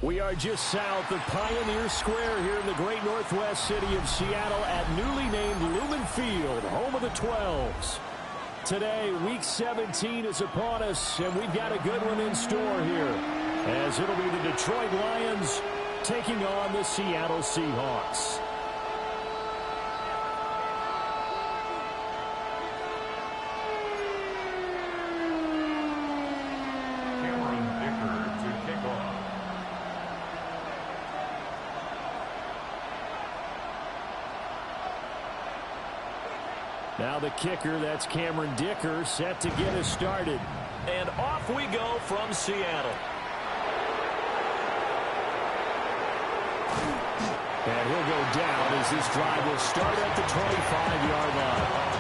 We are just south of Pioneer Square here in the great northwest city of Seattle at newly named Lumen Field, home of the 12s. Today, Week 17 is upon us, and we've got a good one in store here, as it'll be the Detroit Lions taking on the Seattle Seahawks. Now the kicker, that's Cameron Dicker, set to get us started. And off we go from Seattle. And he'll go down as this drive will start at the 25-yard line.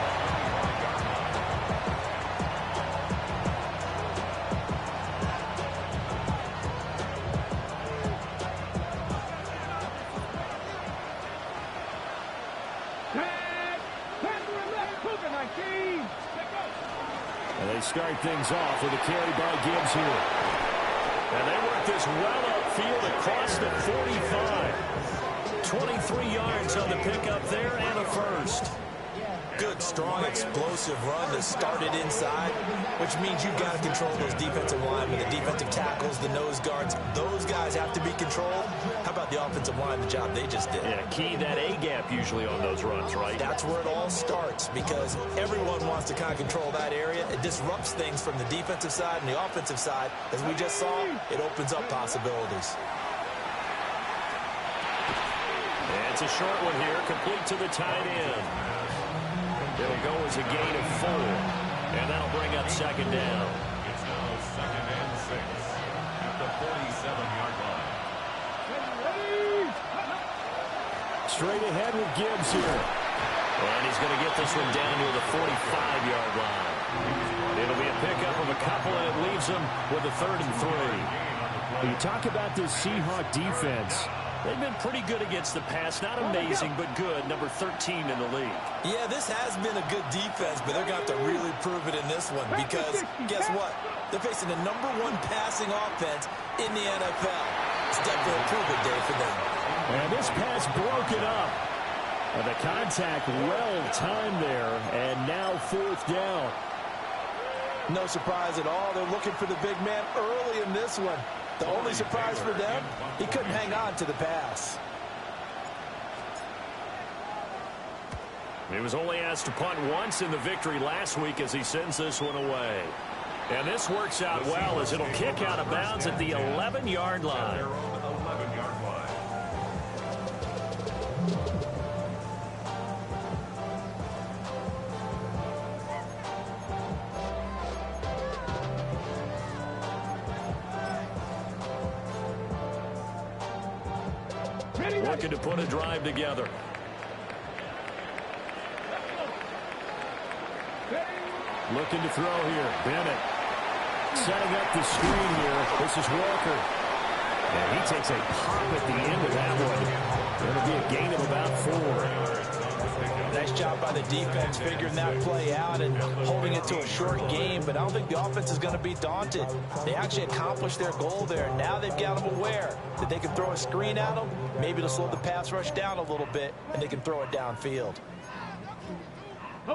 And they start things off with a carry by Gibbs here. And they work this well upfield across the 45. 23 yards on the pickup there and a first. Good, strong, explosive run that started inside, which means you've got to control those defensive linemen, the defensive tackles, the nose guards. Those guys have to be controlled. How about the offensive line, the job they just did? Yeah, key that A-gap usually on those runs, right? That's where it all starts, because everyone wants to kind of control that area. It disrupts things from the defensive side and the offensive side. As we just saw, it opens up possibilities. And it's a short one here, complete to the tight end. It'll go as a gain of 4, and that'll bring up second down. It's now 2nd and 6 at the 47-yard line. Straight ahead with Gibbs here. And he's going to get this one down to the 45-yard line. It'll be a pickup of a couple, and it leaves them with a 3rd and 3. When you talk about this Seahawk defense, they've been pretty good against the pass. Not amazing, but good. Number 13 in the league. Yeah, this has been a good defense, but they're going to have to really prove it in this one because, guess what? They're facing the #1 passing offense in the NFL. It's definitely a prove-it day for them. And this pass broken up. And the contact well-timed there, and now 4th down. No surprise at all. They're looking for the big man early in this one. The only surprise for them, he couldn't hang on to the pass. He was only asked to punt once in the victory last week as he sends this one away. And this works out well as it'll kick out of bounds at the 11-yard line. Looking to put a drive together. Looking to throw here. Bennett setting up the screen here. This is Walker. And he takes a pop at the end of that one. It'll be a gain of about 4. Nice job by the defense figuring that play out and holding it to a short game, but I don't think the offense is going to be daunted. They actually accomplished their goal there. Now they've got them aware that they can throw a screen at them, maybe to slow the pass rush down a little bit, and they can throw it downfield.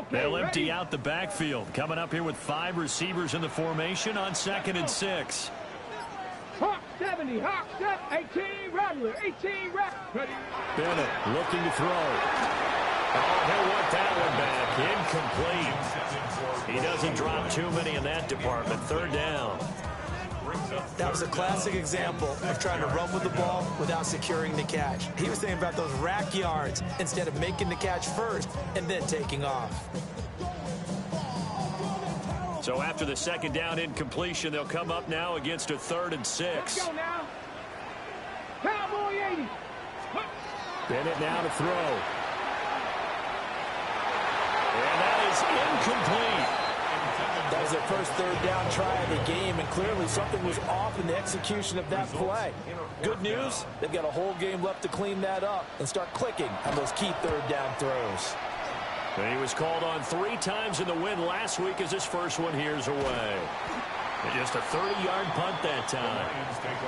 They'll empty out the backfield. Coming up here with 5 receivers in the formation on 2nd and 6. Hawk 70, Hawk 18, Rattler, 18, Rattler. Bennett looking to throw. Oh, he'll want that one back. Incomplete. He doesn't drop too many in that department. 3rd down. That was a classic example of trying to run with the ball without securing the catch. He was thinking about those rack yards instead of making the catch first and then taking off. So after the 2nd down incompletion, they'll come up now against a 3rd and 6. Let's go now. Cowboy 80. Bennett now to throw. And that is incomplete. That was their first 3rd down try of the game, and clearly something was off in the execution of that play. Good news, they've got a whole game left to clean that up and start clicking on those key 3rd down throws. And he was called on 3 times in the win last week as his first one here's away. And just a 30-yard punt that time.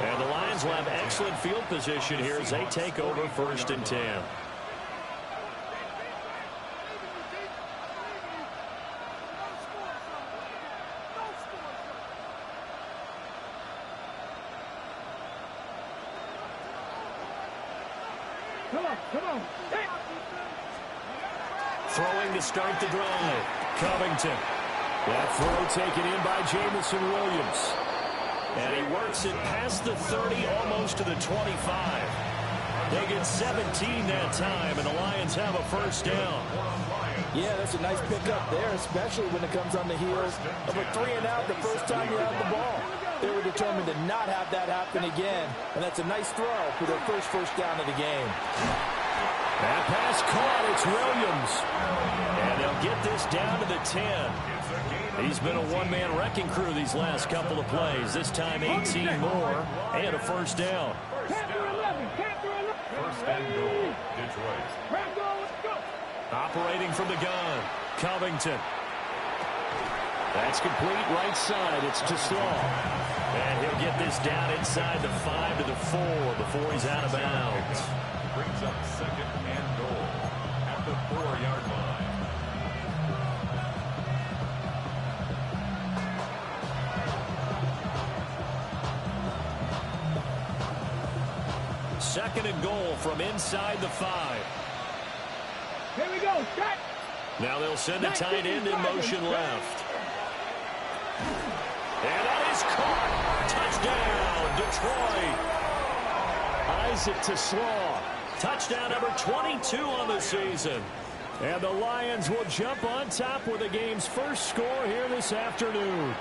And the Lions will have excellent field position here as they take over 1st and 10. Come on. Hey. Throwing to start the drive. Covington. That throw taken in by Jamison Williams. And he works it past the 30, almost to the 25. They get 17 that time, and the Lions have a 1st down. Yeah, that's a nice pickup there, especially when it comes on the heels of a 3-and-out the first time you have the ball. They were determined to not have that happen again, and that's a nice throw for their first down of the game. That pass caught. It's Williams. And they'll get this down to the 10. He's been a one-man wrecking crew these last couple of plays. This time 18 more and a 1st down. First and goal, Detroit. Operating from the gun, Covington. That's complete right side. It's to Slaw. And he'll get this down inside the 5 to the 4 before he's out of bounds. Brings up 2nd and goal at the 4-yard line. Second and goal from inside the 5. Here we go. Shot. Now they'll send the tight end in motion left. And that is caught. Touchdown, Detroit. Isaac to Slaw. Touchdown number 22 on the season. And the Lions will jump on top with the game's first score here this afternoon.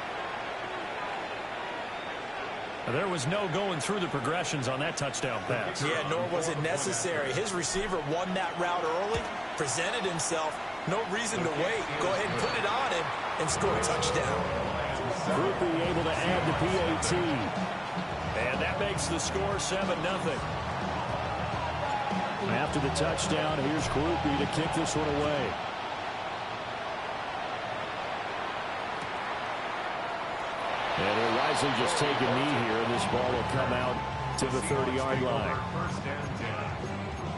There was no going through the progressions on that touchdown pass. Yeah, nor was it necessary. His receiver won that route early, presented himself. No reason to wait. Go ahead and put it on him and score a touchdown. Groupie able to add the PAT. And that makes the score 7-0. After the touchdown, here's Groupie to kick this one away. And he'll wisely just take a knee here, and this ball will come out to the 30-yard line. 1st and 10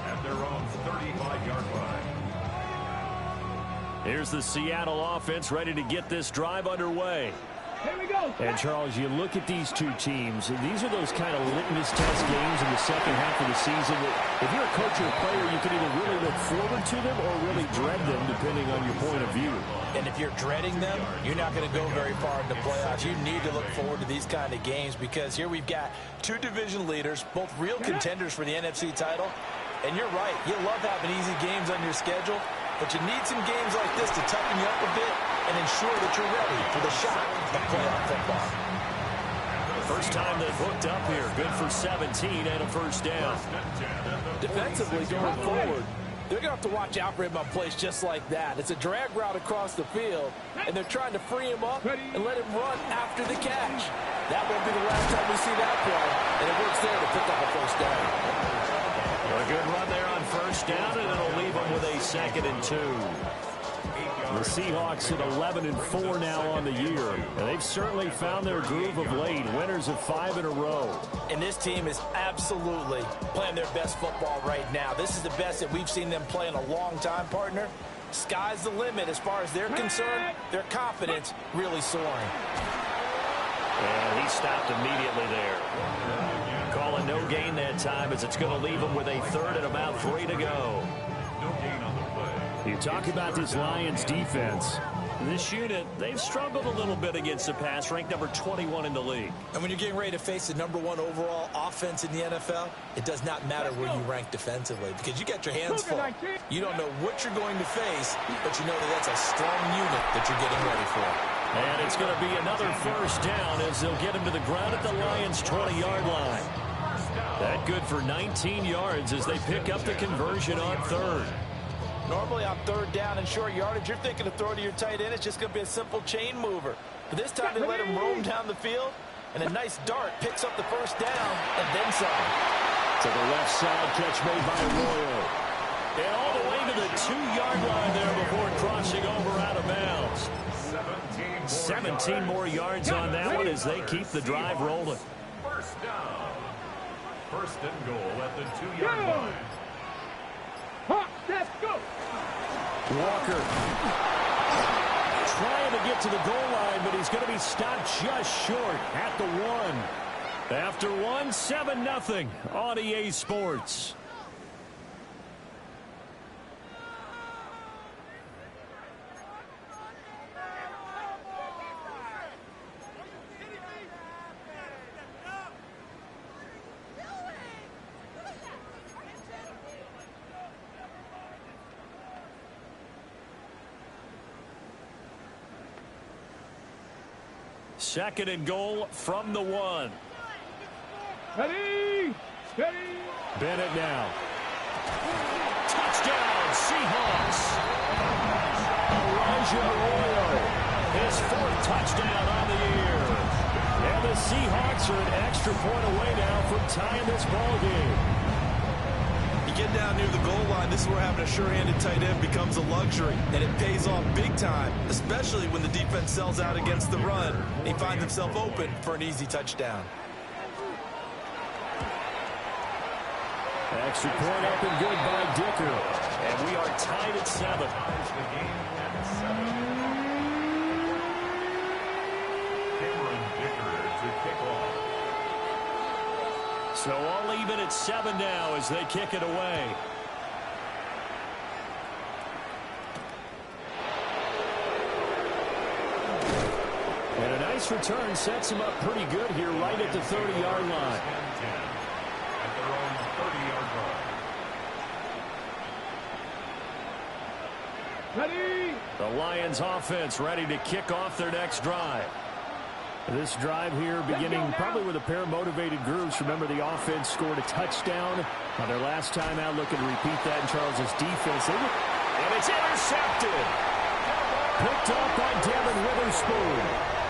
at their own 35-yard line. Here's the Seattle offense ready to get this drive underway. Here we go. And, Charles, you look at these two teams, and these are those kind of litmus test games in the second half of the season that if you're a coach or a player, you can either really look forward to them or really dread them, depending on your point of view. And if you're dreading them, you're not going to go very far in the playoffs. You need to look forward to these kind of games because here we've got two division leaders, both real contenders for the NFC title. And you're right, you love having easy games on your schedule, but you need some games like this to toughen you up a bit and ensure that you're ready for the shot of playoff football. First time they've hooked up here. Good for 17 and a 1st down. Defensively going forward, they're going to have to watch out for him on plays just like that. It's a drag route across the field, and they're trying to free him up and let him run after the catch. That won't be the last time we see that play, and it works there to pick up a 1st down. A good run there on 1st down, and it'll leave them with a 2nd and 2. The Seahawks at 11-4 now on the year, and they've certainly found their groove of late. Winners of 5 in a row. And this team is absolutely playing their best football right now. This is the best that we've seen them play in a long time, partner. Sky's the limit as far as they're concerned. Their confidence really soaring. And he stopped immediately there. Calling no gain that time as it's going to leave them with a 3rd and about 3 to go. No gain on the play. You talk about this Lions defense. This unit, they've struggled a little bit against the pass, ranked number 21 in the league. And when you're getting ready to face the #1 overall offense in the NFL, it does not matter where you rank defensively because you got your hands full. You don't know what you're going to face, but you know that that's a strong unit that you're getting ready for. And it's going to be another 1st down as they'll get him to the ground at the Lions' 20-yard line. That good for 19 yards as they pick up the conversion on 3rd. Normally on 3rd down and short yardage, you're thinking of throwing to your tight end. It's just going to be a simple chain mover. But this time they let him roam down the field, and a nice dart picks up the 1st down and then some. To the left side, catch made by Arroyo. And all the way to the 2-yard line there before crossing over out of bounds. 17 more yards on that one as they keep the drive rolling. First down. First and goal at the 2-yard line. Hawk, let's go. Walker trying to get to the goal line, but he's going to be stopped just short at the 1. After 1, 7-0 on EA Sports. Second and goal from the 1. Ready, steady. Bennett now. Touchdown, Seahawks. Elijah Arroyo, his 4th touchdown on the year. And the Seahawks are an extra point away now from tying this ball game. You get down near the goal line, this is where having a sure-handed tight end becomes a luxury, and it pays off big time, especially when the defense sells out against the run. He finds himself open for an easy touchdown. Extra point up and good by Dicker. And we are tied at 7. Ties the game at 7. Cameron Dicker to kick off. So all even at 7 now as they kick it away. And a nice return sets him up pretty good here right at the 30-yard line. At their own 30-yard line. Ready. The Lions offense ready to kick off their next drive. This drive here beginning probably with a pair of motivated groups. Remember, the offense scored a touchdown on their last time out, looking to repeat that in Charles's defense. And it's intercepted. Picked off by Devin Witherspoon.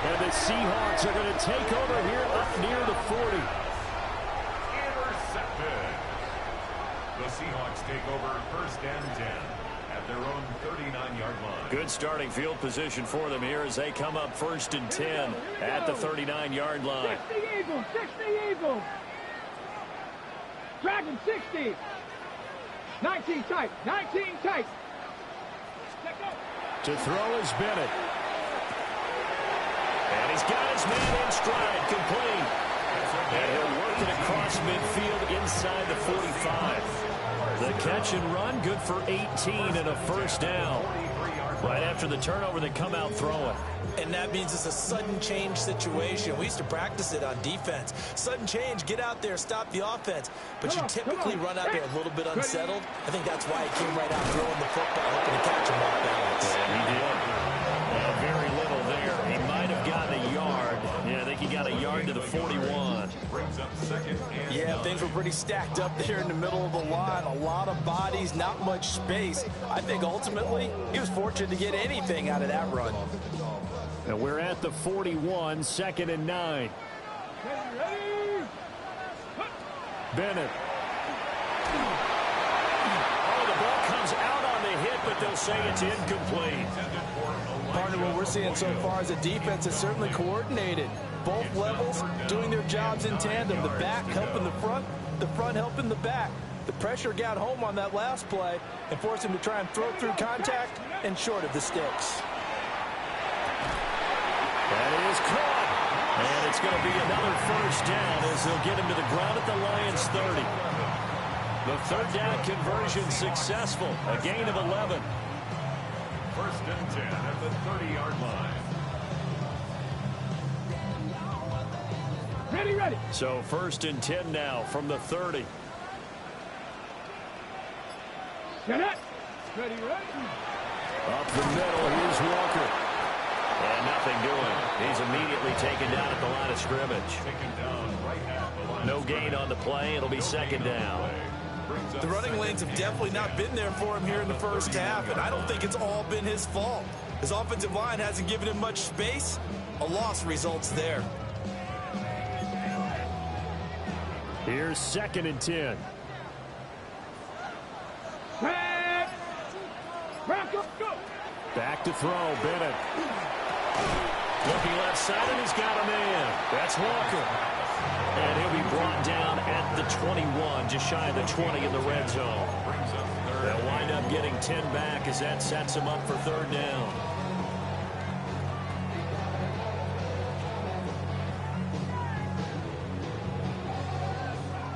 And the Seahawks are going to take over here up near the 40. Intercepted. The Seahawks take over first and 10 at their own 39-yard line. Good starting field position for them here as they come up first and 10 at the 39-yard line. 60 Eagles, 60 Eagles. Dragon 60. 19 tight, 19 tight. Let go. To throw is Bennett. And he's got his man in stride, complete. And he'll work it across midfield inside the 45. The catch and run, good for 18 and a first down. Right after the turnover, they come out throwing. And that means it's a sudden change situation. We used to practice it on defense. Sudden change, get out there, stop the offense. But you typically run out there a little bit unsettled. I think that's why he came right out throwing the football, hoping to catch him off balance. And he did. Very little there. He might have gotten a yard. Yeah, I think he got a yard to the 41. Brings up second and Yeah, things were pretty stacked up there in the middle of the line. A lot of bodies, not much space. I think ultimately he was fortunate to get anything out of that run. And we're at the 41, 2nd and 9. Ready. Bennett. Oh, the ball comes out on the hit, but they'll say it's incomplete. Part of what we're seeing so far is a defense is certainly coordinated. Both levels doing their jobs in tandem. The back helping the front helping the back. The pressure got home on that last play and forced him to try and throw through contact and short of the sticks. That is caught. And it's going to be another first down as they'll get him to the ground at the Lions 30. The third down conversion successful. A gain of 11. first and 10 at the 30-yard line. Ready, ready. So first and 10 now from the 30. Set it. Ready, ready. Up the middle, here's Walker. And nothing doing. He's immediately taken down at the line of scrimmage. Taken down right at the line. No gain on the play. It'll be second down. The running lanes have definitely not been there for him here in the first half, and I don't think it's all been his fault. His offensive line hasn't given him much space. A loss results there. Here's 2nd and 10. Back up, go. Back to throw, Bennett. Looking left side, and he's got a man. That's Walker. And he'll be brought down at the 21, just shy of the 20 in the red zone. They'll wind up getting 10 back as that sets them up for third down.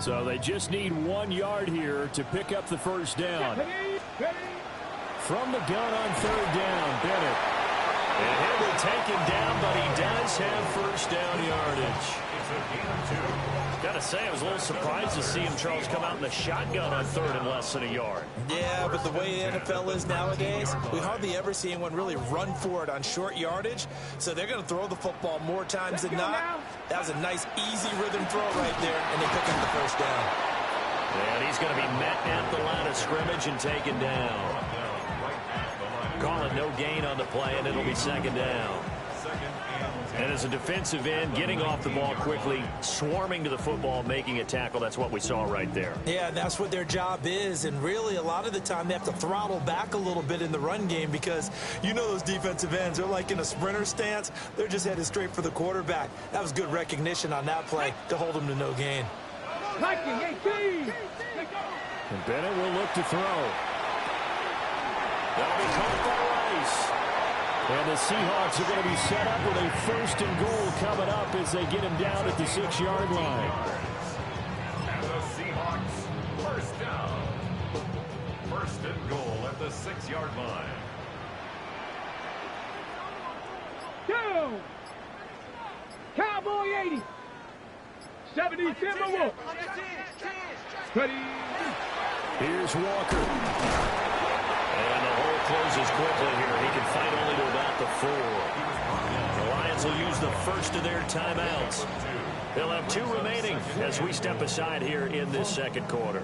So they just need 1 yard here to pick up the first down. From the gun on third down, Bennett. And he'll be taken down, but he does have first down yardage. Got to say, I was a little surprised to see him, Charles, come out in the shotgun on third and less than a yard. Yeah, but the way the NFL is nowadays, we hardly ever see anyone really run for it on short yardage. So they're going to throw the football more times than not. That was a nice, easy rhythm throw right there, and they pick up the first down. And he's going to be met at the line of scrimmage and taken down. Calling no gain on the play, and it'll be second down. And as a defensive end, getting off the ball quickly, swarming to the football, making a tackle, that's what we saw right there. Yeah, and that's what their job is. And really, a lot of the time, they have to throttle back a little bit in the run game because you know those defensive ends, they're like in a sprinter stance. They're just headed straight for the quarterback. That was good recognition on that play to hold them to no gain. And Bennett will look to throw. That'll be caught by Rice. And the Seahawks are going to be set up with a first and goal coming up as they get him down at the 6-yard line. And the Seahawks, first down. First and goal at the 6-yard line. Go! Cowboy 80. 70 Timberwolf. Ready. Here's Walker. And the hole closes quickly here. He can fight only to about the 4. The Lions will use the first of their timeouts. They'll have 2 remaining as we step aside here in this second quarter.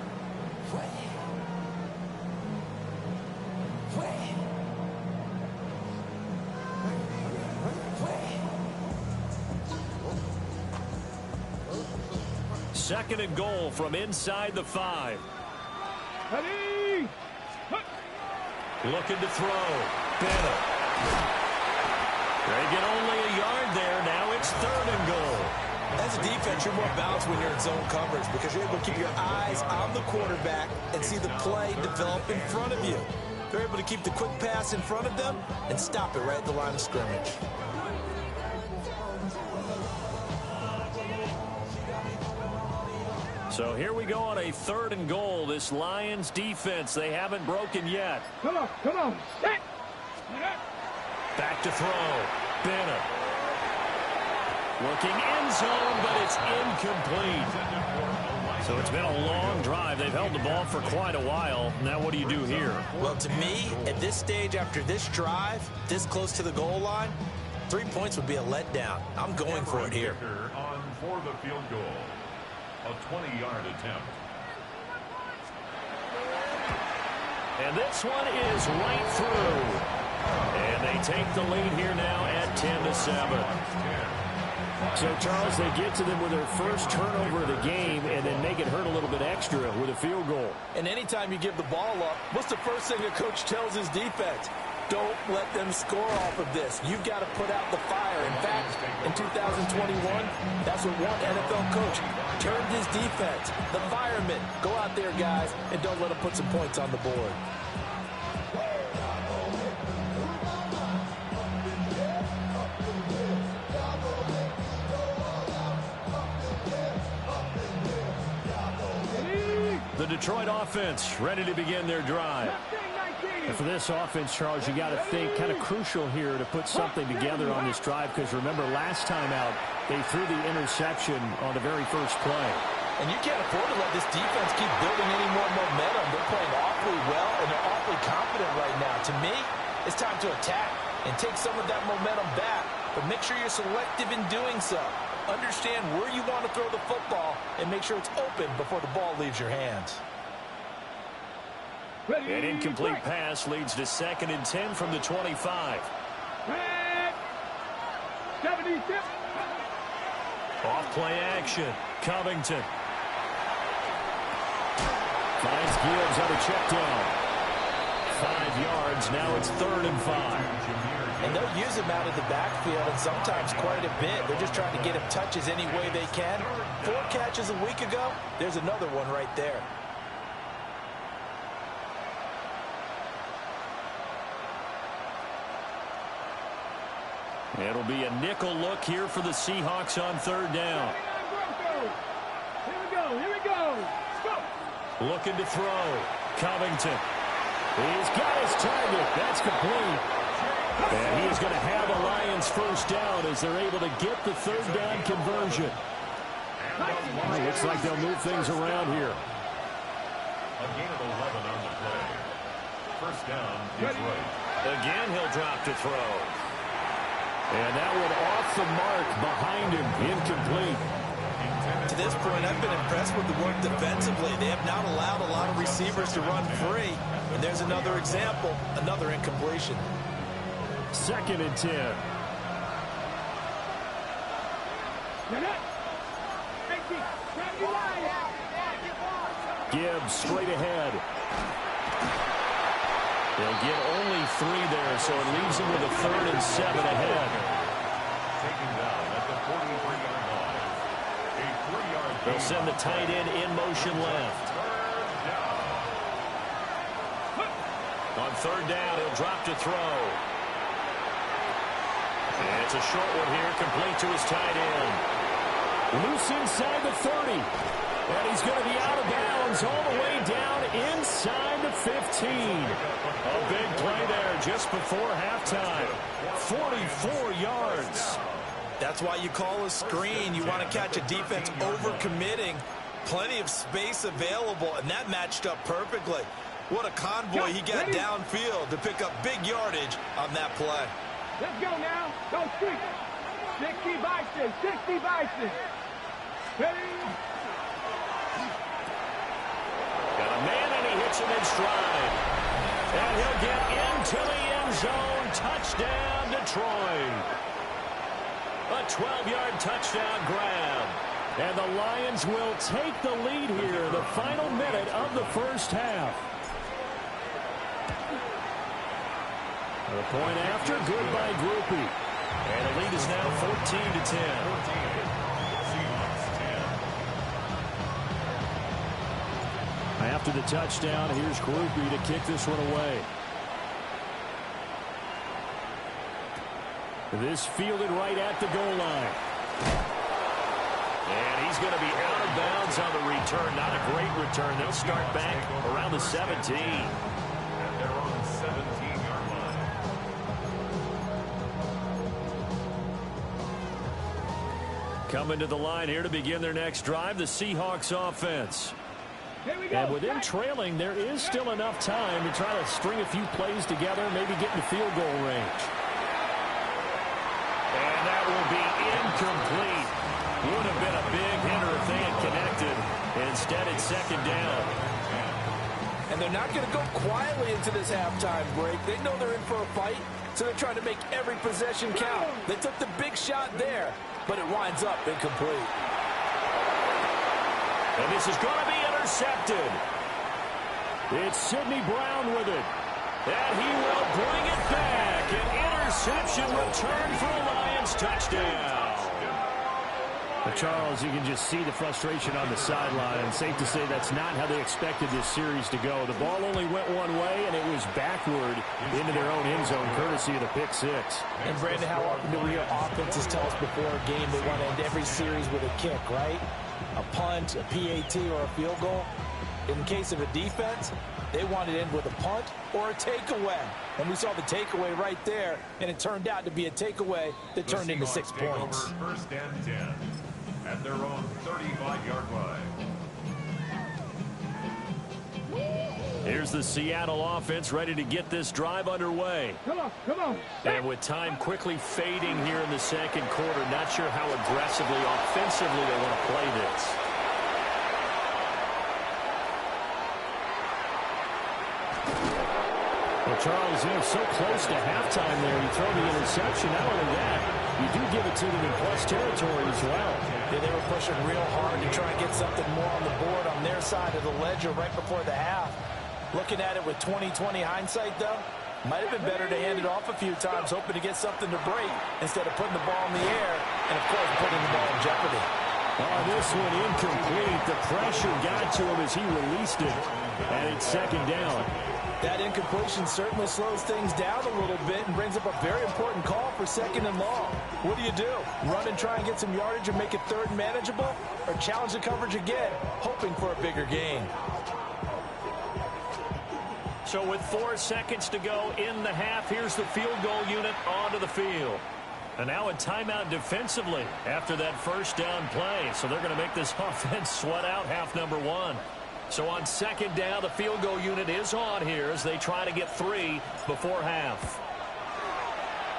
Second and goal from inside the 5. Ready. Looking to throw. Bennett. They get only a yard there. Now it's third and goal. As a defense, you're more balanced when you're in zone coverage because you're able to keep your eyes on the quarterback and see the play develop in front of you. They're able to keep the quick pass in front of them and stop it right at the line of scrimmage. So here we go on a third and goal. This Lions defense, they haven't broken yet. Come on, come on. Set. Back to throw. Bennett. Looking end zone, but it's incomplete. So it's been a long drive. They've held the ball for quite a while. Now what do you do here? Well, to me, at this stage, after this drive, this close to the goal line, 3 points would be a letdown. I'm going for it here. On for the field goal. A 20-yard attempt. And this one is right through. And they take the lead here now at 10-7. So, Charles, they get to them with their first turnover of the game and then make it hurt a little bit extra with a field goal. And anytime you give the ball up, what's the first thing a coach tells his defense? Don't let them score off of this. You've got to put out the fire. In fact, in 2021, that's what one NFL coach turned his defense. The firemen. Go out there, guys, and don't let them put some points on the board. The Detroit offense ready to begin their drive. And for this offense, Charles, you got to think kind of crucial here to put something together on this drive because remember last time out they threw the interception on the very first play. And you can't afford to let this defense keep building any more momentum. They're playing awfully well, and they're awfully confident right now. To me, it's time to attack and take some of that momentum back. But make sure you're selective in doing so. Understand where you want to throw the football and make sure it's open before the ball leaves your hands. An incomplete pass leads to 2nd and 10 from the 25. 76. Off play action. Covington. Finds Gibbs on a check down. 5 yards. Now it's 3rd and 5. And they'll use him out of the backfield, and sometimes quite a bit. They're just trying to get him touches any way they can. 4 catches a week ago. There's another one right there. It'll be a nickel look here for the Seahawks on 3rd down. Here we go. Go. Looking to throw. Covington. He's got his target. That's complete. And he's going to have a Lions 1st down as they're able to get the 3rd down conversion. Well, looks like they'll move things around here. A gain of 11 on the play. 1st down, Detroit. Again, he'll drop to throw. And that one off the mark behind him. Incomplete. To this point, I've been impressed with the work defensively. They have not allowed a lot of receivers to run free. And there's another example, another incompletion. 2nd and 10. Gibbs straight ahead. They'll get only 3 there, so it leaves them with a 3rd and 7 ahead. Taken down at the 43-yard line. A 3-yard gain. They'll send the tight end in motion left. On 3rd down, he'll drop to throw. And it's a short one here, complete to his tight end. Loose inside the 30. And he's going to be out of bounds all the way down inside the 15. A big play there just before halftime. 44 yards. That's why you call a screen. You want to catch a defense over-committing. Plenty of space available, and that matched up perfectly. What a convoy he got downfield to pick up big yardage on that play. Let's go now. Go street. 60 Bison. 60 Bison. Ready? Got a man, and he hits him in stride. And he'll get into the end zone. Touchdown, Detroit. A 12-yard touchdown grab. And the Lions will take the lead here in the final minute of the 1st half. The point after, good by Groupie. And the lead is now 14-10. After the touchdown, here's Groupie to kick this one away. This fielded right at the goal line. And he's going to be out of bounds on the return. Not a great return. They'll start back around the 17. And they're on the 17-yard line. Coming to the line here to begin their next drive, the Seahawks offense. And with them trailing, there is still enough time to try to string a few plays together, maybe get in the field goal range. And that will be incomplete. Would have been a big hitter if they had connected. Instead, it's 2nd down. And they're not going to go quietly into this halftime break. They know they're in for a fight, so they're trying to make every possession count. They took the big shot there, but it winds up incomplete. And this is going to be intercepted. It's Sidney Brown with it. And he will bring it back. An interception return for a Lions touchdown. But Charles, you can just see the frustration on the sideline. Safe to say that's not how they expected this series to go. The ball only went one way, and it was backward into their own end zone, courtesy of the pick 6. And, Brandon, how often do we hear offenses tell us before a game they want to end every series with a kick, right? A punt, a PAT, or a field goal. In the case of a defense, they want to end with a punt or a takeaway. And we saw the takeaway right there, and it turned out to be a takeaway that turned into 6 points. 1st and 10 at their own 35-yard line. Here's the Seattle offense ready to get this drive underway. Come on. And with time quickly fading here in the 2nd quarter, not sure how aggressively, offensively they want to play this. Well, Charles, so close to halftime there. You throw the interception. Not only that, you do give it to them in plus territory as well. Yeah, they were pushing real hard to try and get something more on the board on their side of the ledger right before the half. Looking at it with 20/20 hindsight, though, Might have been better to hand it off a few times, hoping to get something to break instead of putting the ball in the air and, of course, putting the ball in jeopardy. Oh, this one incomplete. The pressure got to him as he released it, and it's second down. That incompletion certainly slows things down a little bit and brings up a very important call for second and long. What do? Run and try and get some yardage and make it third and manageable? Or challenge the coverage again, hoping for a bigger gain? So with 4 seconds to go in the half, here's the field goal unit onto the field. And now a timeout defensively after that first down play. So they're going to make this offense sweat out half number 1. So on second down, the field goal unit is on here as they try to get 3 before half.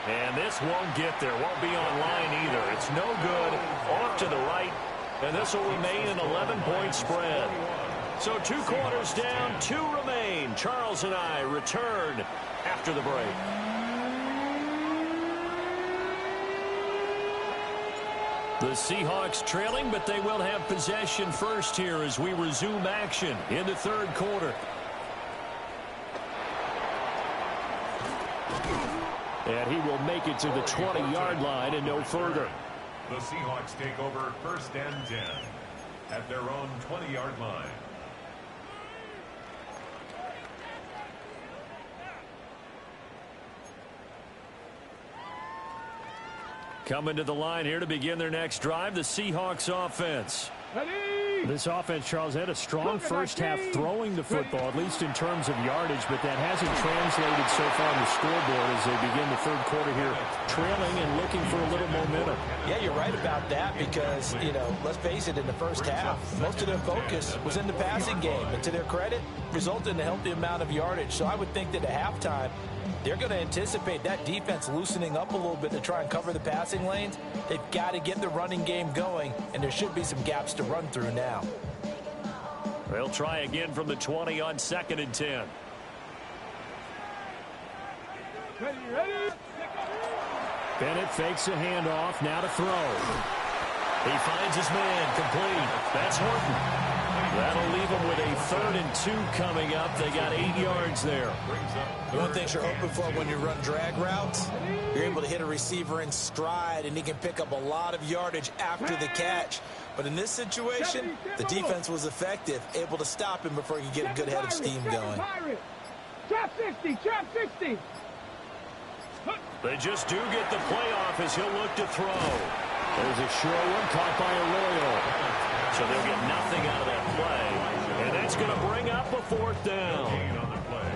And this won't get there. Won't be online either. It's no good. Off to the right. And this will remain an 11-point spread. So 2 quarters down, 2 remain. Charles and I return after the break. The Seahawks trailing, but they will have possession first here as we resume action in the third quarter. And he will make it to the 20-yard line and no further. The Seahawks take over first and 10 at their own 20-yard line. Coming to the line here to begin their next drive, the Seahawks offense. Ready? This offense, Charles, had a strong first half throwing the football, at least in terms of yardage, but that hasn't translated so far on the scoreboard as they begin the third quarter here, trailing and looking for a little momentum. Yeah, you're right about that because, let's face it, in the first half, most of their focus was in the passing game. And to their credit, resulted in a healthy amount of yardage. So I would think that at halftime, they're going to anticipate that defense loosening up a little bit to try and cover the passing lanes. They've got to get the running game going, and there should be some gaps to run through now. They'll try again from the 20 on second and 10. Ready? Bennett fakes a handoff, now to throw. He finds his man, complete. That's Horton. That'll leave them with a 3rd and 2 coming up. They got 8 yards there. One thing you're hoping for when you run drag routes, you're able to hit a receiver in stride, and he can pick up a lot of yardage after the catch. But in this situation, the defense was effective, able to stop him before he could get a good head of steam going. Trap 60, trap 60. They just do get the playoff as he'll look to throw. There's a short one caught by Arroyo. So they'll get nothing out of that play. And that's going to bring up a 4th down.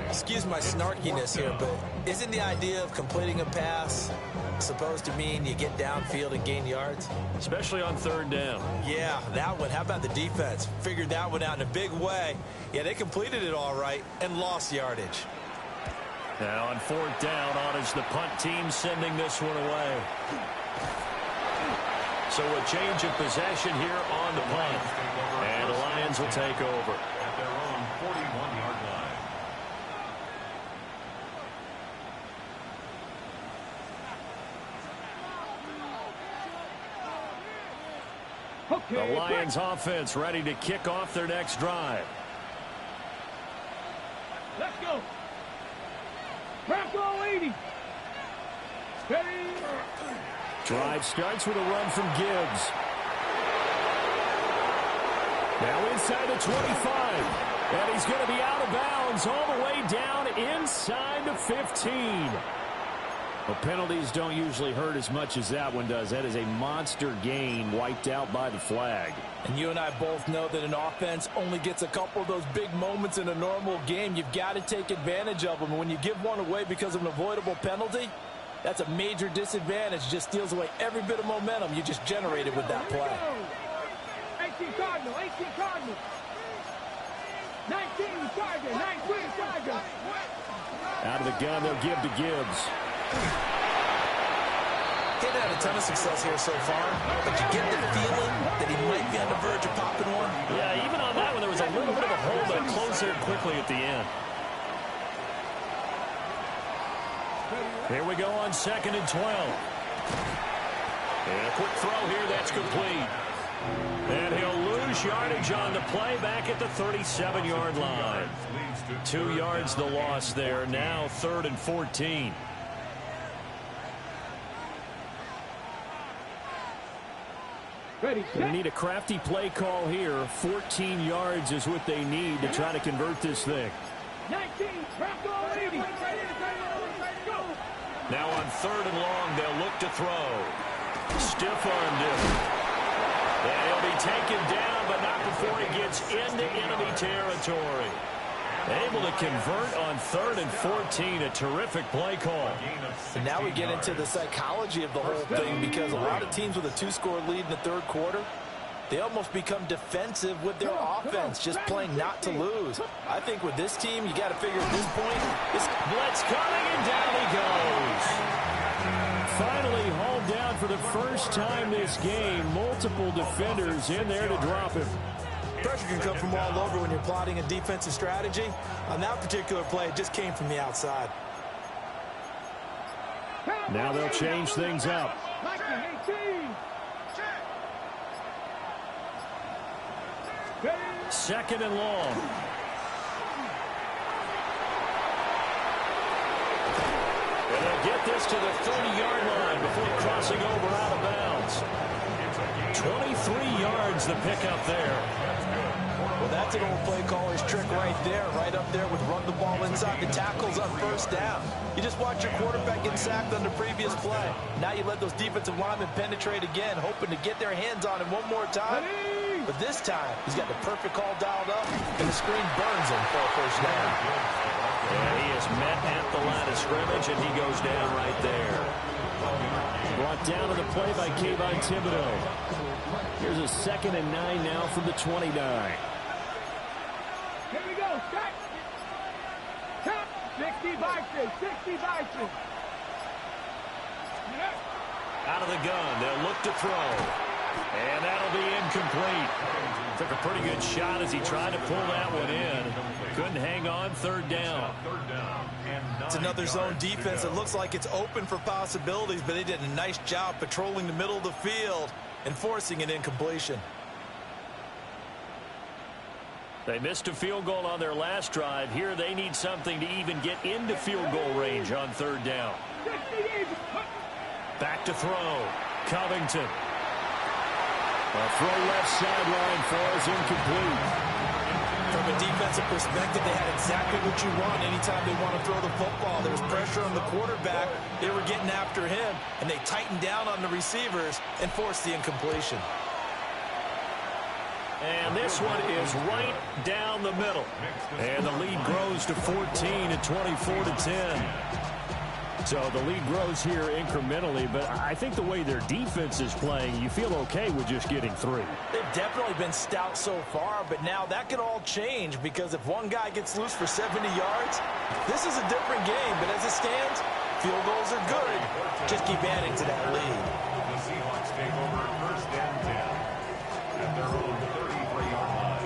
Excuse my snarkiness here, but isn't the idea of completing a pass supposed to mean you get downfield and gain yards? Especially on 3rd down. Yeah, that one. How about the defense? Figured that one out in a big way. Yeah, they completed it all right and lost yardage. Now on 4th down, on is the punt team sending this one away. So a change of possession here on the punt. And the Lions will take over. At their own 41-yard line. The Lions offense ready to kick off their next drive. Let's go. Bronco 80. Ready? Drive starts with a run from Gibbs. Now inside the 25. And he's going to be out of bounds all the way down inside the 15. Well, penalties don't usually hurt as much as that one does. That is a monster gain wiped out by the flag. And you and I both know that an offense only gets a couple of those big moments in a normal game. You've got to take advantage of them. And when you give one away because of an avoidable penalty, that's a major disadvantage. Just steals away every bit of momentum you just generated with that play. 18 Cardinal, 18 Cardinal. 19 Tiger, 19 Tiger. Out of the gun, they'll give to Gibbs. He's had a ton of success here so far, but you get the feeling that he might be on the verge of popping one. Yeah, even on that one, there was a little bit of a hole, but it closed there quickly at the end. Here we go on 2nd and 12. And a quick throw here, that's complete. And he'll lose yardage on the play back at the 37-yard line. 2 yards the loss there. Now 3rd and 14. They need a crafty play call here. 14 yards is what they need to try to convert this thing. 19, now on 3rd and long, they'll look to throw. Stiff-armed him. And he'll be taken down, but not before he gets into enemy territory. Able to convert on 3rd and 14. A terrific play call. And now we get into the psychology of the whole thing, because a lot of teams with a 2-score lead in the 3rd quarter, they almost become defensive with their offense, just playing not to lose. I think with this team, you got to figure at this point, this blitz coming, and down he goes. Finally hauled down for the first time this game. Multiple defenders in there to drop him. Pressure can come from all over when you're plotting a defensive strategy. On that particular play, it just came from the outside. Now they'll change things up. 2nd and long. And they'll get this to the 30-yard line before crossing over out of bounds. 23 yards the pickup there. Well, that's an old play caller's trick right there. Right up there with run the ball inside the tackles on 1st down. You just watch your quarterback get sacked on the previous play. Now you let those defensive linemen penetrate again, hoping to get their hands on him one more time. But this time, he's got the perfect call dialed up, and the screen burns him for a 1st down. And he is met at the line of scrimmage, and he goes down right there. Brought down to the play by Kayvon Thibodeau. Here's a 2nd and 9 now from the 29. Here we go. Set. Tap. 60 Bison. 60 Bison. Out of the gun. They'll look to throw. And that'll be incomplete. Took a pretty good shot as he tried to pull that one in. Couldn't hang on. 3rd down. It's another zone defense. It looks like it's open for possibilities, but they did a nice job patrolling the middle of the field and forcing an incompletion. They missed a field goal on their last drive. Here they need something to even get into field goal range on 3rd down. Back to throw. Covington. A throw left sideline falls incomplete. From a defensive perspective, they had exactly what you want anytime they want to throw the football. There was pressure on the quarterback. They were getting after him, and they tightened down on the receivers and forced the incompletion. And this one is right down the middle. And the lead grows to 14 and 24-10. So the lead grows here incrementally, but I think the way their defense is playing, you feel okay with just getting 3. They've definitely been stout so far, but now that could all change, because if one guy gets loose for 70 yards, this is a different game. But as it stands, field goals are good. Just keep adding to that lead. The Seahawks take over 1st and 10 at their own 33-yard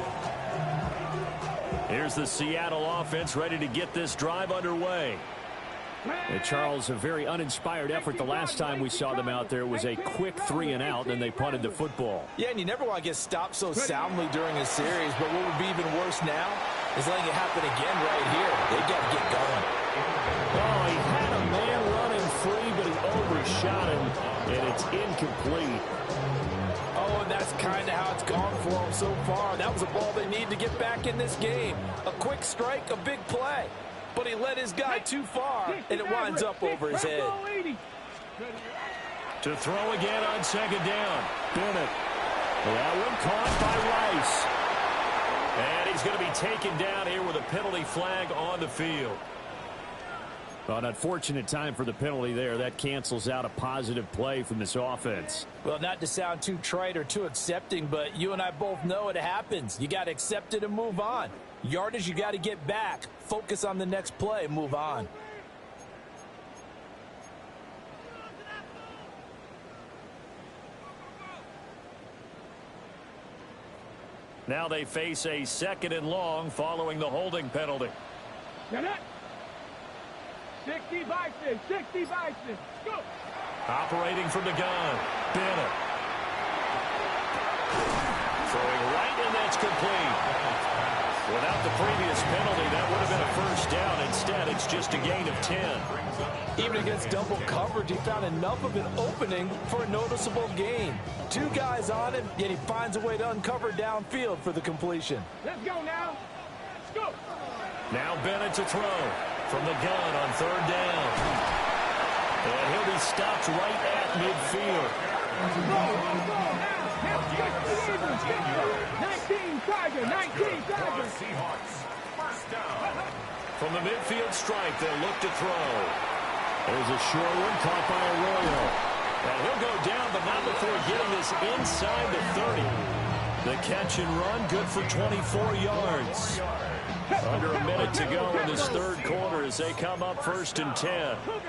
line. Here's the Seattle offense ready to get this drive underway. Charles, a very uninspired effort the last time we saw them out there. It was a quick 3 and out, and they punted the football. Yeah, and you never want to get stopped so soundly during a series, but what would be even worse now is letting it happen again right here. They've got to get going. Oh, he had a man running free, but he overshot him, and it's incomplete. Oh, and that's kind of how it's gone for them so far. That was a ball they need to get back in this game. A quick strike, a big play. But he led his guy too far, and it winds up over his head. To throw again on 2nd down. Bennett. That one caught by Rice. And he's going to be taken down here with a penalty flag on the field. An unfortunate time for the penalty there. That cancels out a positive play from this offense. Well, not to sound too trite or too accepting, but you and I both know it happens. You got to accept it and move on. Yardage, you got to get back. Focus on the next play. Move on. Now they face a 2nd and long following the holding penalty. 60 Bison. 60 Bison. Go. Operating from the gun. Bennett. Without the previous penalty, that would have been a first down. Instead, it's just a gain of 10. Even against double coverage, he found enough of an opening for a noticeable gain. Two guys on him, yet he finds a way to uncover downfield for the completion. Let's go now. Let's go. Now Bennett to throw from the gun on third down. And he'll be stopped right at midfield. 19 Tiger, 19 Tiger. Seahawks. First down. From the midfield stripe, they'll look to throw. There's a short one caught by Arroyo. And he'll go down, but not before getting this inside the 30. The catch and run, good for 24 yards. Under a minute to go in this third quarter as they come up 1st and 10. First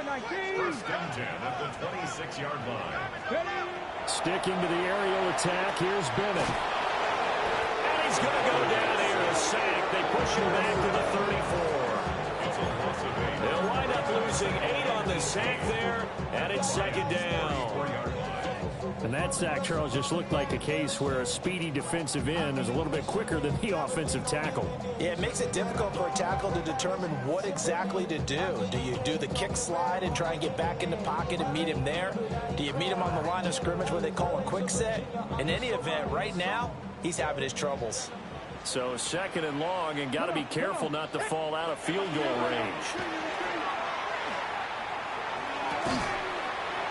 and 10 at the 26-yard line. Sticking to the aerial attack, here's Bennett. And he's going to go down here, a sack. They push him back to the 34. They'll wind up losing 8 on the sack there, and it's second down. And that sack, Charles, just looked like a case where a speedy defensive end is a little bit quicker than the offensive tackle. Yeah, it makes it difficult for a tackle to determine what exactly to do. Do you do the kick slide and try and get back in the pocket and meet him there? Do you meet him on the line of scrimmage where they call a quick set? In any event, right now, he's having his troubles. So second and long, and got to be careful not to fall out of field goal range.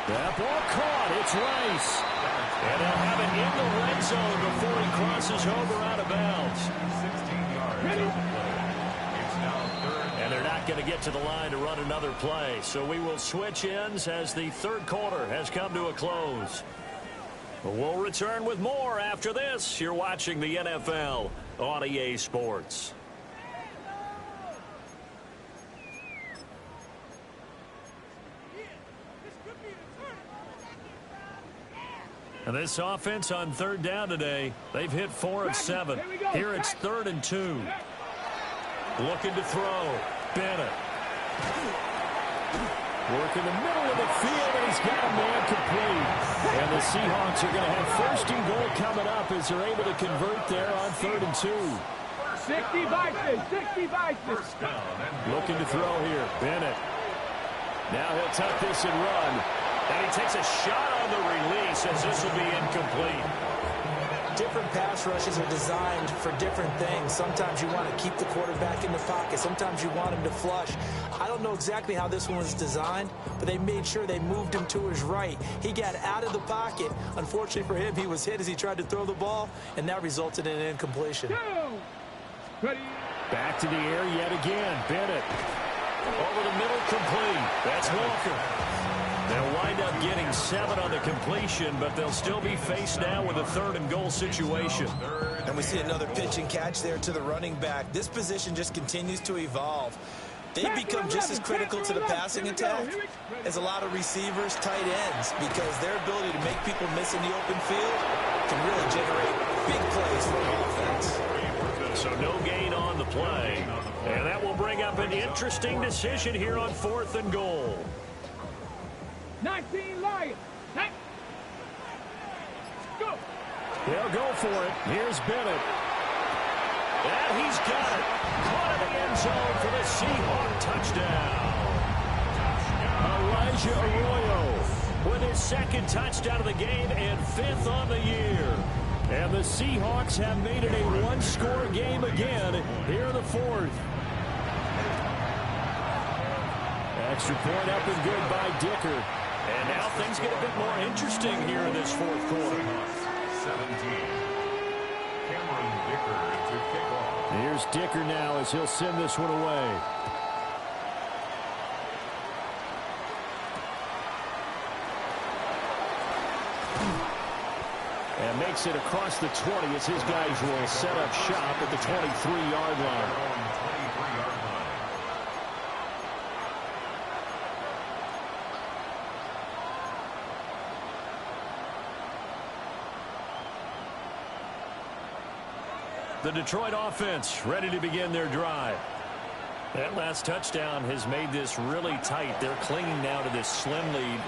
That ball caught. It's Rice. And they'll have it in the red zone before he crosses over out of bounds. 16 yards on the play. It's now third. And they're not going to get to the line to run another play. So we will switch ends as the third quarter has come to a close. We'll return with more after this. You're watching the NFL on EA Sports. And this offense on third down today, they've hit 4 of 7. Here it's 3rd and 2. Looking to throw. Bennett. Work in the middle of the field, and he's got a man complete. And the Seahawks are going to have 1st and goal coming up as they're able to convert there on 3rd and 2. 60 Bison, 60 Bison. Looking to throw here. Bennett. Now he'll tuck this and run. And he takes a shot on the release as this will be incomplete. Different pass rushes are designed for different things. Sometimes you want to keep the quarterback in the pocket. Sometimes you want him to flush. I don't know exactly how this one was designed, but they made sure they moved him to his right. He got out of the pocket. Unfortunately for him, he was hit as he tried to throw the ball, and that resulted in an incompletion. Back to the air yet again. Bennett. Over the middle, complete. That's Walker. They'll wind up getting 7 on the completion, but they'll still be faced now with a 3rd and goal situation. And we see another pitch and catch there to the running back. This position just continues to evolve. They've become just as critical to the passing attack as a lot of receivers, tight ends, because their ability to make people miss in the open field can really generate big plays for an offense. So no gain on the play. And that will bring up an interesting decision here on 4th and goal. 19 Lions. Go. They'll go for it. Here's Bennett. And he's got it. Caught in the end zone for the Seahawk touchdown. Elijah Arroyo With his 2nd touchdown of the game and 5th on the year. And the Seahawks have made it a one-score game again here in the 4th. Extra point up and good by Dicker. And now things get a bit more interesting here in this 4th quarter. 17. Cameron Dicker to kick off. Here's Dicker now as he'll send this one away. And makes it across the 20 as his guys will set up shop at the 23-yard line. The Detroit offense ready to begin their drive. That last touchdown has made this really tight. They're clinging now to this slim lead.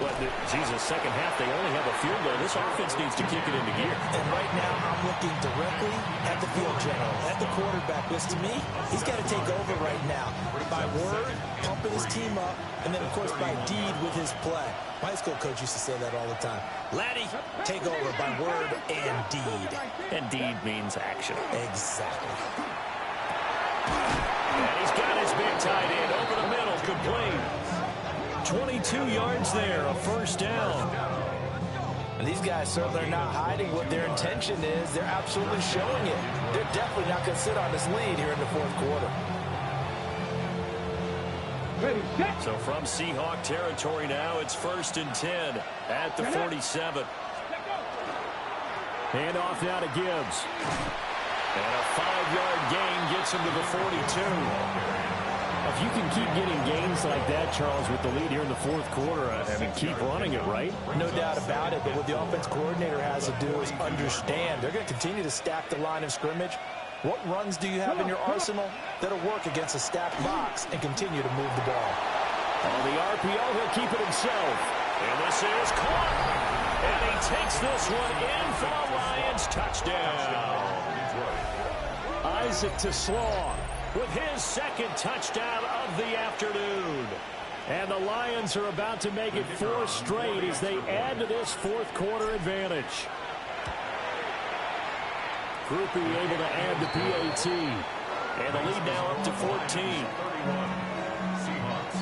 Second half, they only have a field goal. This offense needs to kick it into gear. And right now, I'm looking directly at the field general, at the quarterback, which to me, he's got to take over right now. By word, pumping his team up, and then, of course, by deed with his play. My high school coach used to say that all the time. Laddie, take over by word and deed. And deed means action. Exactly. And he's got his big tight end over the middle, complete. 22 yards there, a first down. And these guys certainly are not hiding what their intention is. They're absolutely showing it. They're definitely not going to sit on this lead here in the fourth quarter. So from Seahawk territory now, it's 1st and 10 at the 47. Hand off now to Gibbs. And a 5-yard gain gets him to the 42. If you can keep getting gains like that, Charles, with the lead here in the fourth quarter, I mean, keep running it, right? No doubt about it, but what the offense coordinator has to do is understand. They're going to continue to stack the line of scrimmage. What runs do you have in your arsenal that'll work against a stacked box and continue to move the ball? On the RPO, he'll keep it himself. And this is caught. And he takes this one in for the Lions. Touchdown. Isaac to Slaw with his second touchdown of the afternoon. And the Lions are about to make it 4 straight as they add to this fourth quarter advantage. Groupie able to add the PAT. And the lead now up to 14. 31. Seahawks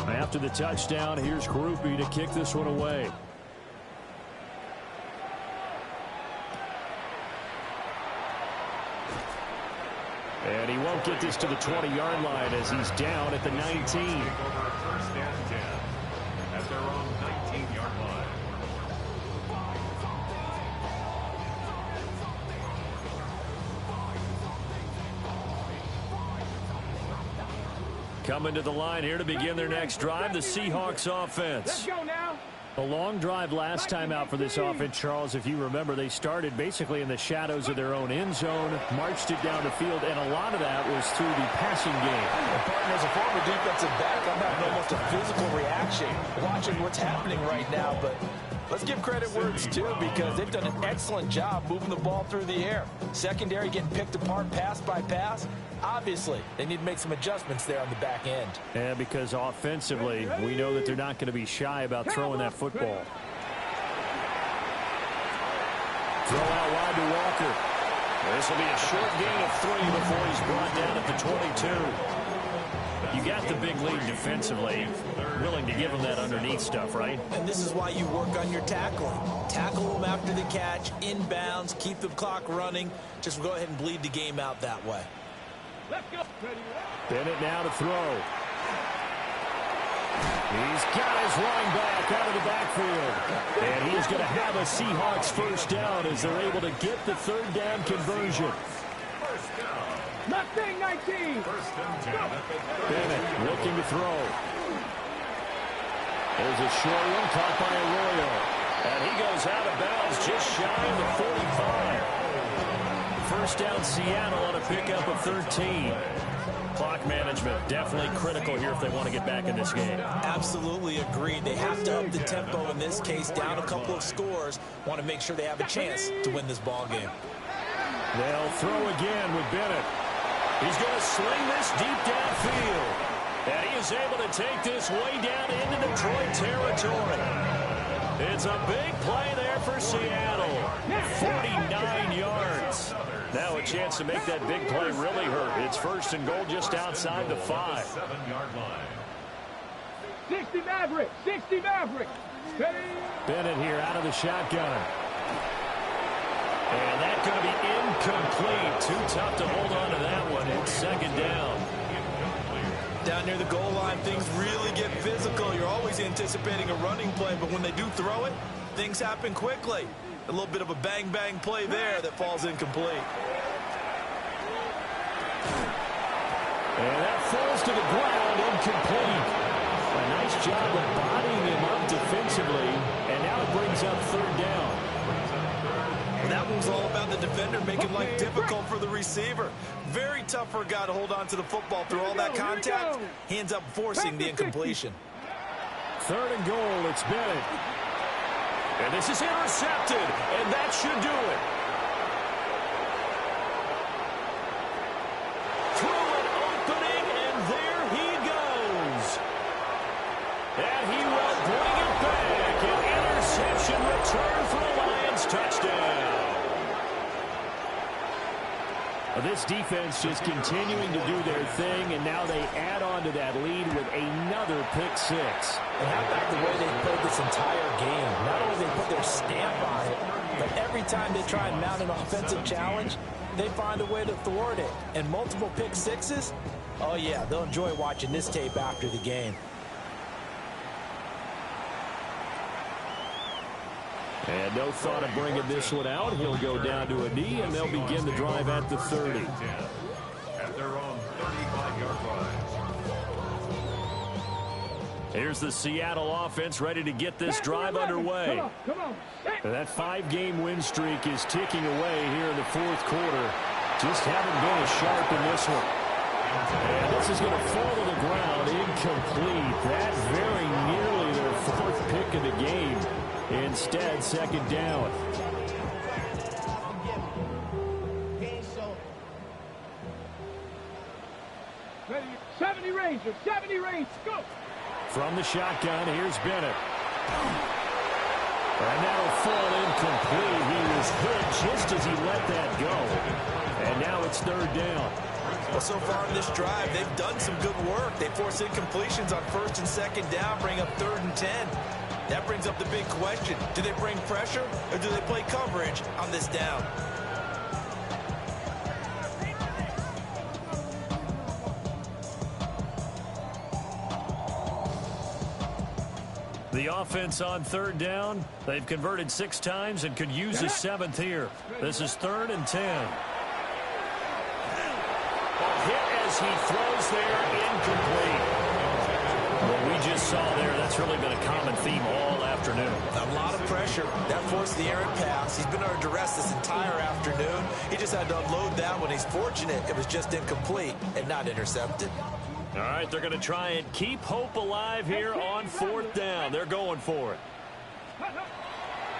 17. After the touchdown, here's Groupie to kick this one away. And he won't get this to the 20-yard line as he's down at the 19. First and 10 at their own 19-yard line. Coming to the line here to begin their next drive, the Seahawks offense. Let's go now. A long drive last time out for this offense, Charles. If you remember, they started basically in the shadows of their own end zone, marched it down the field, and a lot of that was through the passing game. And as a former defensive back, I'm having almost a physical reaction watching what's happening right now. But let's give credit where it's due because they've done an excellent job moving the ball through the air. Secondary getting picked apart pass by pass. Obviously, they need to make some adjustments there on the back end. And because offensively, we know that they're not going to be shy about throwing that football. Throw out wide to Walker. This will be a short gain of 3 before he's brought down at the 22. You got the big lead defensively. Willing to give them that underneath stuff, right? And this is why you work on your tackling. Tackle them after the catch, inbounds, keep the clock running. Just go ahead and bleed the game out that way. Let's go. Bennett now to throw. He's got his running back out of the backfield. And he is going to have a Seahawks first down as they're able to get the third down conversion. First down. Mustang 19. First and 10 at the 30. Bennett looking to throw. There's a short one caught by Arroyo. And he goes out of bounds just shy of the 45. First down Seattle on a pickup of 13. Clock management definitely critical here if they want to get back in this game. Absolutely agreed. They have to up the tempo in this case, down a couple of scores. Want to make sure they have a chance to win this ball game. They'll throw again with Bennett. He's going to sling this deep downfield. And he is able to take this way down into Detroit territory. It's a big play there for Seattle. 49 yards. Now a chance to make that big play really hurt. It's first and goal just outside the 5. 7-yard line. 60 Maverick. 60 Maverick. Ready? Bennett here out of the shotgun. And that's going to be incomplete. Too tough to hold on to that one. It's second down. Down near the goal line, things really get physical. You're always anticipating a running play, but when they do throw it, things happen quickly. A little bit of a bang-bang play there that falls incomplete. And that falls to the ground, incomplete. A nice job of bodying him up defensively, and now it brings up third down. That It's all about the defender making life difficult for the receiver. Very tough for a guy to hold on to the football through all that contact. He ends up forcing the incompletion. 3rd and goal, it's Bennett. And this is intercepted, and that should do it. Through an opening, and there he goes. And he will bring it back. An interception return for a Lions touchdown. This defense just continuing to do their thing, and now they add on to that lead with another pick six. And how about the way they played this entire game? Not only they put their stamp on it, but every time they try and mount an offensive challenge, they find a way to thwart it. And multiple pick sixes? Oh, yeah, they'll enjoy watching this tape after the game. And no thought of bringing this one out. He'll go down to a knee, and they'll begin the drive at the 30. At their own 35-yard line. Here's the Seattle offense ready to get this drive underway. And that 5-game win streak is ticking away here in the 4th quarter. Just haven't been as sharp in this one. And this is going to fall to the ground incomplete. That very nearly their 4th pick of the game. Instead, 2nd down. Ready, 70 Rangers, 70 Rangers, go! From the shotgun, here's Bennett. And that'll fall incomplete. He was hit just as he let that go. And now it's 3rd down. Well, so far in this drive, they've done some good work. They force incompletions on 1st and 2nd down, bring up 3rd and 10. That brings up the big question. Do they bring pressure or do they play coverage on this down? The offense on 3rd down. They've converted 6 times and could use a 7th here. This is 3rd and 10. A hit as he throws there, incomplete. What we just saw there, that's really been a common theme all afternoon. A lot of pressure. That forced the errant pass. He's been under duress this entire afternoon. He just had to unload that one. He's fortunate it was just incomplete and not intercepted. All right, they're going to try and keep hope alive here on 4th down. They're going for it.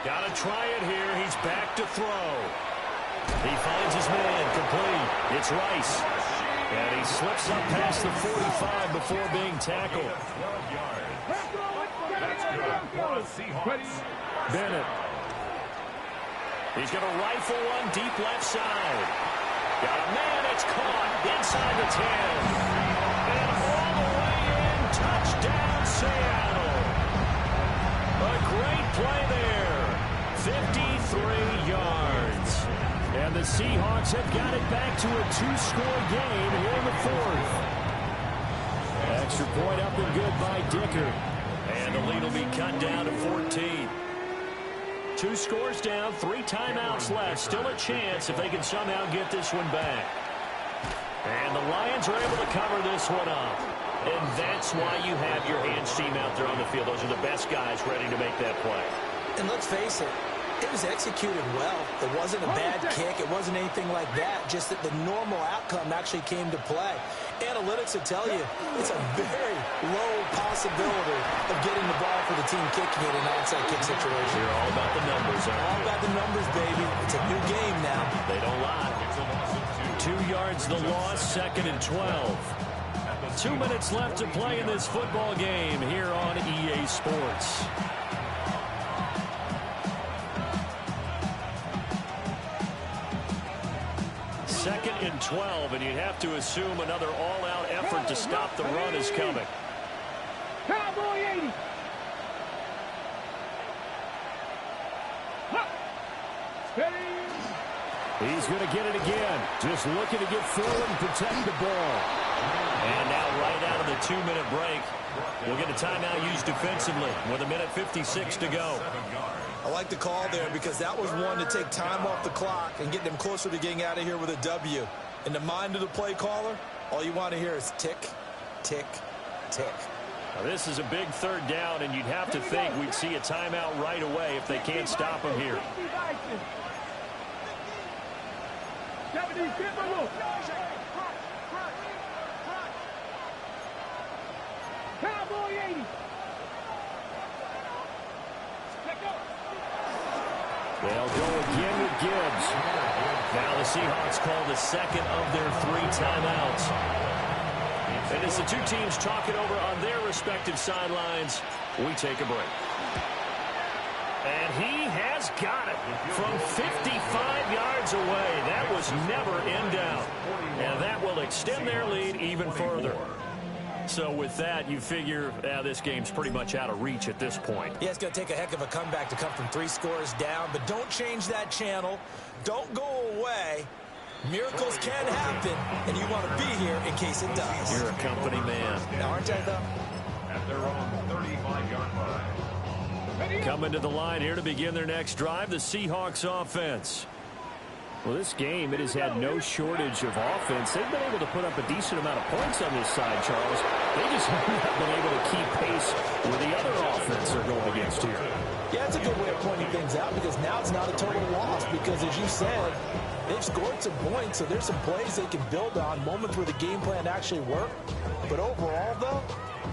Got to try it here. He's back to throw. He finds his man complete. It's Rice. And he slips up past the 45 before being tackled. Bennett. He's going to rifle one deep left side. Got a man. It's caught inside the 10. And all the way in. Touchdown, Seattle. A great play there. 53 yards. And the Seahawks have got it back to a 2-score game here in the 4th. Extra point up and good by Dicker. And the lead will be cut down to 14. 2 scores down, 3 timeouts left. Still a chance if they can somehow get this one back. And the Lions are able to cover this one up. And that's why you have your hands team out there on the field. Those are the best guys ready to make that play. And let's face it, it was executed well. It wasn't a bad kick. It wasn't anything like that. Just that the normal outcome actually came to play. Analytics will tell you it's a very low possibility of getting the ball for the team kicking it in an onside kick situation. You're all about the numbers, aren't you? All about the numbers, baby. It's a new game now. They don't lie. 2 yards the loss, 2nd and 12. 2 minutes left to play in this football game here on EA Sports. Second and 12, and you'd have to assume another all-out effort to stop the run is coming. Cowboy 80. He's going to get it again. Just looking to get forward and protect the ball. And now right out of the 2-minute break, we'll get a timeout used defensively with 1:56 to go. I like the call there because that was one to take time off the clock and get them closer to getting out of here with a W. In the mind of the play caller, all you want to hear is tick, tick, tick. Now this is a big 3rd down, and you'd have to think we'd see a timeout right away if they can't stop him here. Cowboy 80. They'll go again with Gibbs. Now the Seahawks call the second of their 3 timeouts. And as the two teams talk it over on their respective sidelines, we take a break. And he has got it from 55 yards away. That was never in doubt. And that will extend their lead even further. So with that, you figure this game's pretty much out of reach at this point. Yeah, it's going to take a heck of a comeback to come from 3 scores down, but don't change that channel. Don't go away. Miracles can happen, and you want to be here in case it does. You're a company man. Now, aren't I, though? At their own 35-yard line. Coming to the line here to begin their next drive, the Seahawks offense. Well, this game, it has had no shortage of offense. They've been able to put up a decent amount of points on this side, Charles. They just haven't been able to keep pace with the other offense they're going against here. Yeah, it's a good way of pointing things out because now it's not a total loss because, as you said, they've scored some points, so there's some plays they can build on, moments where the game plan actually worked. But overall, though,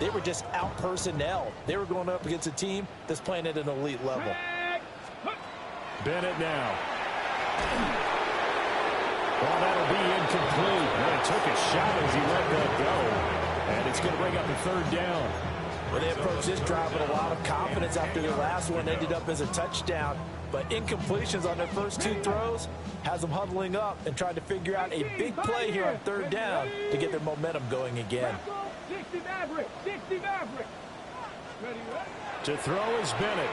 they were just out-personnel. They were going up against a team that's playing at an elite level. Bennett now. Well, that'll be incomplete. Well, he took a shot as he let that go. And it's going to bring up a 3rd down. Well, they approached this drive with a lot of confidence after their last one ended up as a touchdown. But incompletions on their first 2 throws has them huddling up and trying to figure out a big play here on 3rd down to get their momentum going again. 60 Maverick. 60 Maverick. To throw is Bennett.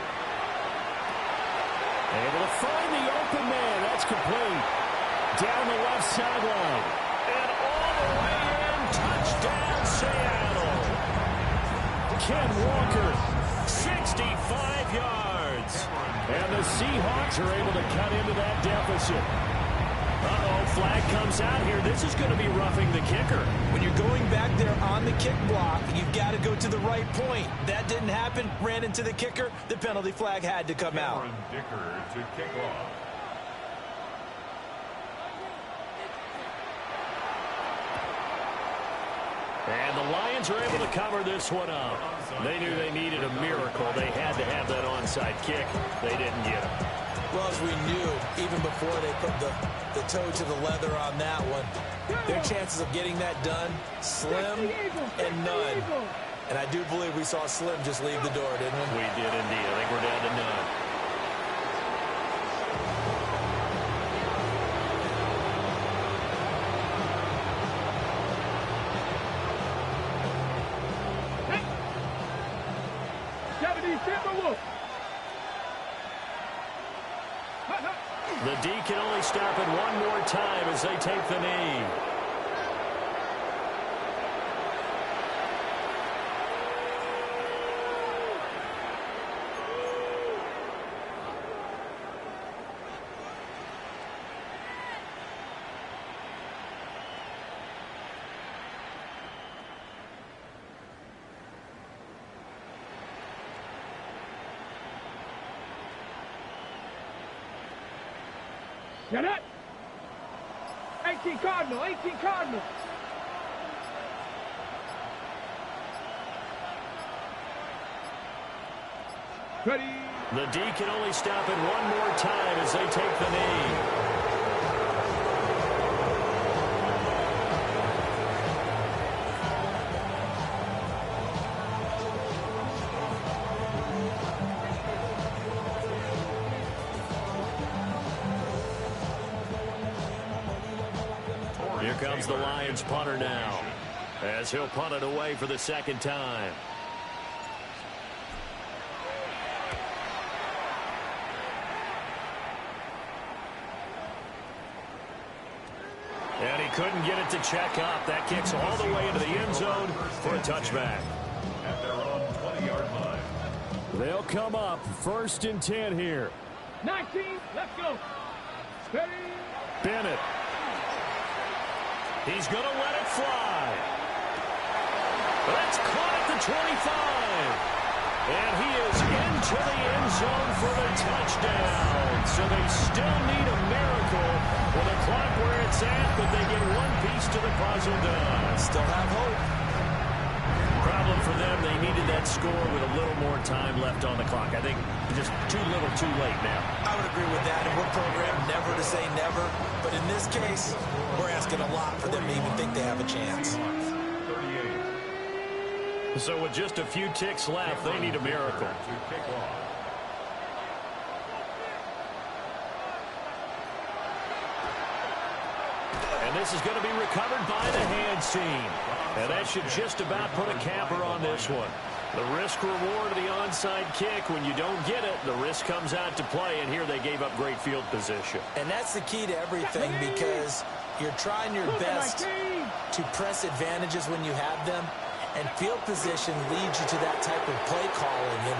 Able to find the open man. That's complete. Down the left sideline. And all the way in, touchdown Seattle. Ken Walker. 65 yards. And the Seahawks are able to cut into that deficit. Uh-oh, flag comes out here. This is going to be roughing the kicker. When you're going back there on the kick block, you've got to go to the right point. That didn't happen. Ran into the kicker. The penalty flag had to come out. Dicker to kick off. And the Lions are able to cover this one up. They knew they needed a miracle. They had to have that onside kick. They didn't get it. Well, as we knew, even before they put the toe to the leather on that one, their chances of getting that done, slim and none. And I do believe we saw Slim just leave the door, didn't we? We did indeed. I think we're down to none. The D can only stop it one more time as they take the knee. Get it! 18 Cardinal, 18 Cardinal. Ready. The D can only stop it one more time as they take the knee. Here comes the Lions punter now, as he'll punt it away for the 2nd time. And he couldn't get it to check up. That kicks all the way into the end zone for a touchback. At their own 20-yard line. They'll come up 1st and 10 here. 19, let's go. Ready. Bennett. He's going to let it fly. That's caught at the 25. And he is into the end zone for the touchdown. So they still need a miracle Well, the clock where it's at, but they get one piece to the puzzle done. Still have hope. Problem for them, they needed that score with a little more time left on the clock. I think just too little too late now. I would agree with that, and we're programmed never to say never. But in this case, we're asking a lot for them to even think they have a chance. So with just a few ticks left, they need a miracle. And this is going to be recovered by the hands team. And that should just about put a capper on this one. The risk-reward of the onside kick, when you don't get it, the risk comes out to play, and here they gave up great field position. And that's the key to everything, because you're trying your best to press advantages when you have them, and field position leads you to that type of play calling.